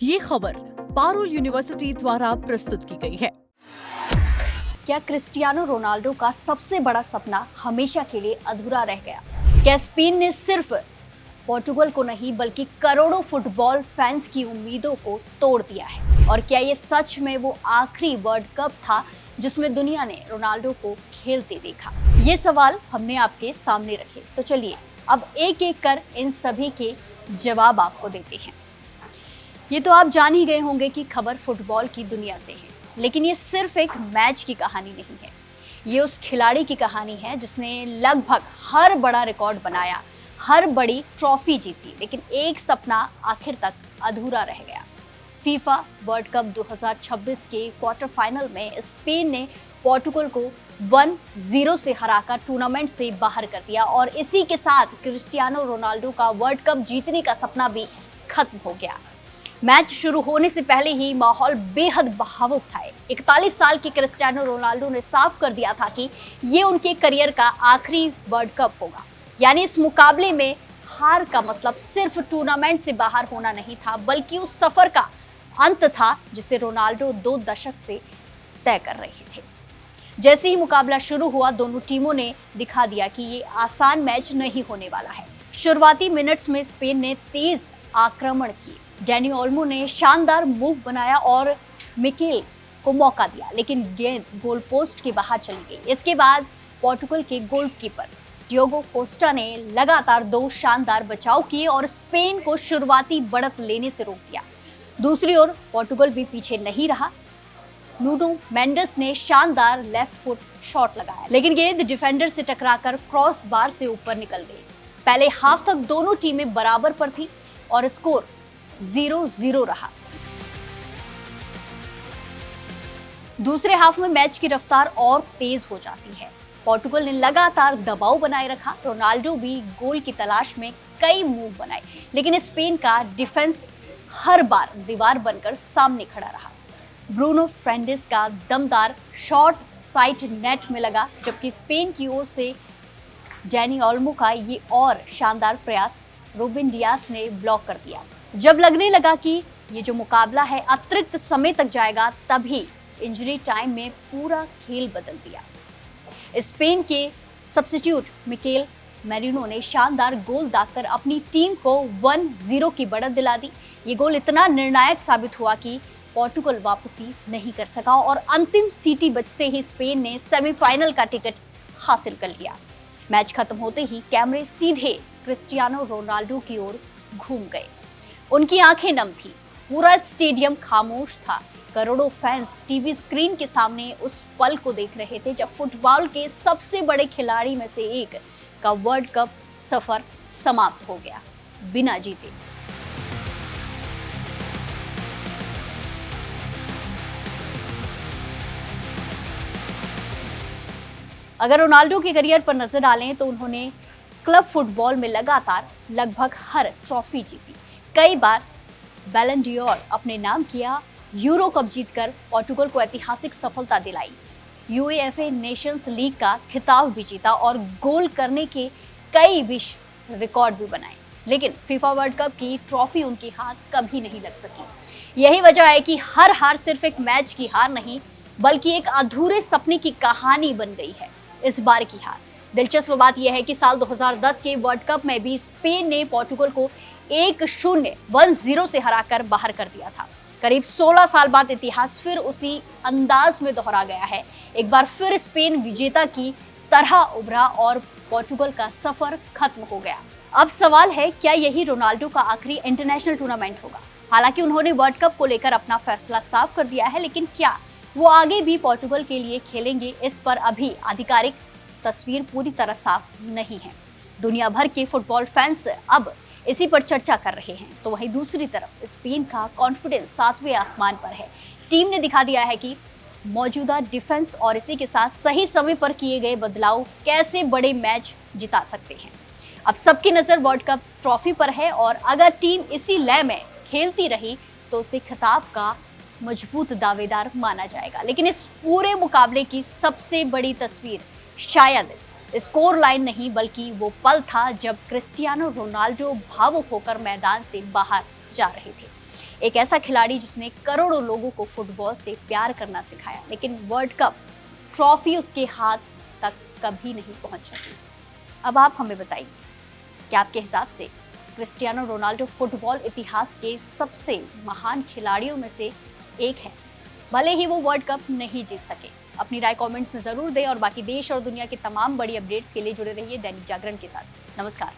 ये खबर पारुल यूनिवर्सिटी द्वारा प्रस्तुत की गई है। क्या क्रिस्टियानो रोनाल्डो का सबसे बड़ा सपना हमेशा के लिए अधूरा रह गया? क्या स्पेन ने सिर्फ पोर्टुगल को नहीं बल्कि करोड़ों फुटबॉल फैंस की उम्मीदों को तोड़ दिया है? और क्या ये सच में वो आखिरी वर्ल्ड कप था जिसमें दुनिया ने रोनाल्डो को खेलते देखा? ये सवाल हमने आपके सामने रखे, तो चलिए अब एक एक कर इन सभी के जवाब आपको देते हैं। ये तो आप जान ही गए होंगे कि खबर फुटबॉल की दुनिया से है, लेकिन ये सिर्फ एक मैच की कहानी नहीं है। ये उस खिलाड़ी की कहानी है जिसने लगभग हर बड़ा रिकॉर्ड बनाया, हर बड़ी ट्रॉफी जीती, लेकिन एक सपना आखिर तक अधूरा रह गया। फीफा वर्ल्ड कप 2026 के क्वार्टर फाइनल में स्पेन ने पोर्टुगल को 1-0 से हराकर टूर्नामेंट से बाहर कर दिया और इसी के साथ क्रिस्टियानो रोनाल्डो का वर्ल्ड कप जीतने का सपना भी खत्म हो गया। मैच शुरू होने से पहले ही माहौल बेहद भावुक था। 41 साल के क्रिस्टियानो रोनाल्डो ने साफ कर दिया था कि ये उनके करियर का आखिरी वर्ल्ड कप होगा। यानी इस मुकाबले में हार का मतलब सिर्फ टूर्नामेंट से बाहर होना नहीं था, बल्कि उस सफर का अंत था जिसे रोनाल्डो 2 दशक से तय कर रहे थे। जैसे ही मुकाबला शुरू हुआ, दोनों टीमों ने दिखा दिया कि ये आसान मैच नहीं होने वाला है। शुरुआती मिनट्स में स्पेन ने तेज आक्रमण किए। डैनी ओल्मो ने शानदार मूव बनाया और मिकेल को मौका दिया, लेकिन गेंद गोल पोस्ट के बाहर चली गई। इसके बाद पोर्टुगल के गोलकीपर डियोगो कोस्टा ने लगातार 2 शानदार बचाव किए और स्पेन को शुरुआती बढ़त लेने से रोक दिया। दूसरी ओर पोर्टुगल भी पीछे नहीं रहा। नुनो मेंडेस ने शानदार लेफ्ट फुट शॉट लगाया, लेकिन गेंद डिफेंडर से टकराकर क्रॉस बार से ऊपर निकल गई। पहले हाफ तक दोनों टीमें बराबर पर थी और स्कोर 0-0 रहा। दूसरे हाफ में मैच की रफ्तार और तेज हो जाती है। पोर्टुगल ने लगातार दबाव बनाए रखा। रोनाल्डो भी गोल की तलाश में कई मूव बनाए, लेकिन स्पेन का डिफेंस हर बार दीवार बनकर सामने खड़ा रहा। ब्रूनो फर्नांडिस का दमदार शॉट साइड नेट में लगा, जबकि स्पेन की ओर से डैनी ओल्मो का ये और शानदार प्रयास रूबेन डियास ने ब्लॉक कर दिया। जब लगने लगा कि ये जो मुकाबला है अतिरिक्त समय तक जाएगा, तभी इंजरी टाइम में पूरा खेल बदल दिया। स्पेन के सब्स्टिट्यूट मिकेल मेरिनो ने शानदार गोल दागकर अपनी टीम को 1-0 की बढ़त दिला दी। ये गोल इतना निर्णायक साबित हुआ कि पोर्टुगल वापसी नहीं कर सका और अंतिम सीटी बजते ही स्पेन ने सेमीफाइनल का टिकट हासिल कर लिया। मैच खत्म होते ही कैमरे सीधे क्रिस्टियानो रोनाल्डो की ओर घूम गए। उनकी आंखें नम थी, पूरा स्टेडियम खामोश था। करोड़ों फैंस टीवी स्क्रीन के सामने उस पल को देख रहे थे जब फुटबॉल के सबसे बड़े खिलाड़ी में से एक का वर्ल्ड कप सफर समाप्त हो गया बिना जीते। अगर रोनाल्डो के करियर पर नजर डालें तो उन्होंने क्लब फुटबॉल में लगातार लगभग हर ट्रॉफी जीती, कई बार बैलन ड'ओर अपने नाम किया, यूरो कप जीतकर पोर्टुगल को ऐतिहासिक सफलता दिलाई, यूएफए नेशंस लीग का खिताब भी जीता और गोल करने के कई विश्व रिकॉर्ड भी बनाए। लेकिन फीफा वर्ल्ड कप की ट्रॉफी उनके हाथ कभी नहीं लग सकी। यही वजह है कि हर हार सिर्फ एक मैच की हार नहीं, बल्कि एक अधूरे सपने की कहानी बन गई है इस बार की हार। दिलचस्प बात यह है कि साल 2010 के वर्ल्ड कप में भी स्पेन ने पोर्टुगल को 1-0 से हराकर बाहर कर दिया था। करीब 16 साल बाद इतिहास फिर उसी अंदाज में दोहरा गया है। एक बार फिर स्पेन विजेता की तरह उभरा और पोर्टुगल का सफर खत्म हो गया। अब सवाल है, क्या यही रोनाल्डो का आखिरी इंटरनेशनल टूर्नामेंट होगा? हालांकि उन्होंने वर्ल्ड कप को लेकर अपना फैसला साफ कर दिया है, लेकिन क्या वो आगे भी पोर्टुगल के लिए खेलेंगे, इस पर अभी आधिकारिक तस्वीर पूरी तरह साफ नहीं है। दुनिया भर के फुटबॉल फैंस अब इसी पर चर्चा कर रहे हैं, तो वहीं दूसरी तरफ स्पेन का कॉन्फिडेंस 7वें आसमान पर है। टीम ने दिखा दिया है कि मौजूदा डिफेंस और इसी के साथ सही समय पर किए गए बदलाव कैसे बड़े मैच जिता सकते हैं। अब सबकी नजर वर्ल्ड कप ट्रॉफी पर है और अगर टीम इसी लय में खेलती रही तो उसे खिताब का मजबूत दावेदार माना जाएगा। लेकिन इस पूरे मुकाबले की सबसे बड़ी तस्वीर शायद स्कोर लाइन नहीं, बल्कि वो पल था जब क्रिस्टियानो रोनाल्डो भावुक होकर मैदान से बाहर जा रहे थे। एक ऐसा खिलाड़ी जिसने करोड़ों लोगों को फुटबॉल से प्यार करना सिखाया, लेकिन वर्ल्ड कप ट्रॉफी उसके हाथ तक कभी नहीं पहुंच सकी। अब आप हमें बताइए, क्या आपके हिसाब से क्रिस्टियानो रोनाल्डो फुटबॉल इतिहास के सबसे महान खिलाड़ियों में से एक है, भले ही वो वर्ल्ड कप नहीं जीत सके? अपनी राय कमेंट्स में जरूर दें और बाकी देश और दुनिया की तमाम बड़ी अपडेट्स के लिए जुड़े रहिए दैनिक जागरण के साथ। नमस्कार।